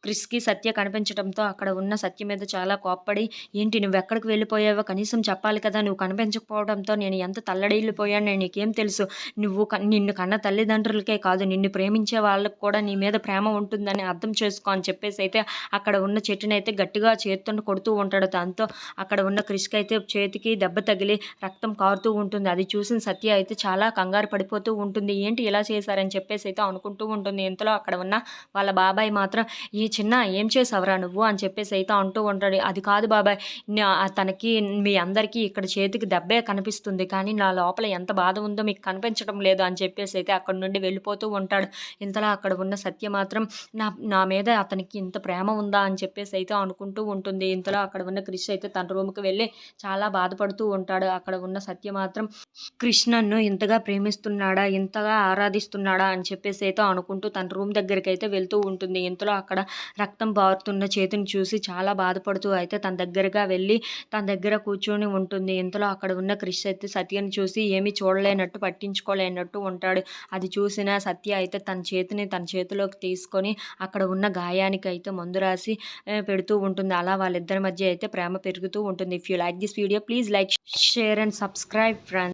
క్రిస్‌కి సత్య కనిపించడంతో అక్కడ ఉన్న సత్య మీద చాలా కోప్పడి, "ఏంటి నువ్వెక్కడికి వెళ్ళిపోయావో కనీసం చెప్పాలి కదా! నువ్వు కనిపించకపోవడంతో నేను ఎంత తల్లడిల్లిపోయానో నీకేం తెలుసు? నిన్ను కన్న తల్లిదండ్రులకే కాదు, నిన్ను ప్రేమించే వాళ్ళకి కూడా నీ మీద ప్రేమ ఉంటుందని అర్థం చేసుకో" అని చెప్పేసైతే అక్కడ ఉన్న చెట్టునైతే గట్టిగా చేత్తోని కొడుతూ ఉంటాడు. దాంతో అక్కడ ఉన్న క్రిష్‌కైతే చేతికి దెబ్బ తగిలి రక్తం కారుతూ ఉంటుంది. అది చూసిన సత్య అయితే చాలా కంగారు పడిపోతూ ఉంటుంది. ఏంటి ఇలా చేశారని చెప్పేసైతే అనుకుంటూ ఉంటుంది. ఇంతలో అక్కడ ఉన్న వాళ్ళ బాబాయ్ మాత్రం, "ఏ చిన్నా ఏం చేసావురా నువ్వు" అని చెప్పేసైతే అంటూ ఉంటాడు. "అది కాదు బాబాయ్, తనకి మీ అందరికీ ఇక్కడ చేతికి దెబ్బే కనిపిస్తుంది. కానీ నా లోపల ఎంత బాధ ఉందో మీకు కనిపించడం లేదు" అని చెప్పేసైతే అక్కడి నుండి వెళ్ళిపోతూ ఉంటాడు. ఇంతలో అక్కడ ఉన్న సత్య మాత్రం నా నా మీద అతనికి ఇంత ప్రేమ ఉందా అని చెప్పేసైతే అనుకుంటూ ఉంటుంది. ఇంతలో అక్కడ ఉన్న క్రిష్ అయితే తన రూమ్‌కి వెళ్ళి చాలా బాధపడుతూ ఉంటాడు. అక్కడ ఉన్న సత్య మాత్రం క్రిష్ నన్ను ఇంతగా ప్రేమిస్తున్నాడా? ఇంతగా ఆరాధిస్తున్నాడా? అని చెప్పేసైతే అనుకుంటూ తన రూమ్ దగ్గరికైతే వెళ్తూ ఉంటుంది. ఇంతలో అక్కడ రక్తం పారుతున్న చేతిని చూసి చాలా బాధపడుతూ అయితే తన దగ్గరగా వెళ్ళి తన దగ్గర కూర్చొని ఉంటుంది. ఇంతలో అక్కడ ఉన్న క్రిష్ అయితే సత్యని చూసి ఏమీ చూడలేనట్టు, పట్టించుకోలేనట్టు ఉంటాడు. అది చూసిన సత్య అయితే తన చేతిని తన చేతిలోకి తీసుకొని అక్కడ ఉన్న గాయానికైతే మందు రాసి పెడుతూ ఉంటుంది. అలా వాళ్ళిద్దరి మధ్య అయితే ప్రేమ పెరుగుతూ ఉంటుంది. If you like this video please like, share and subscribe friends.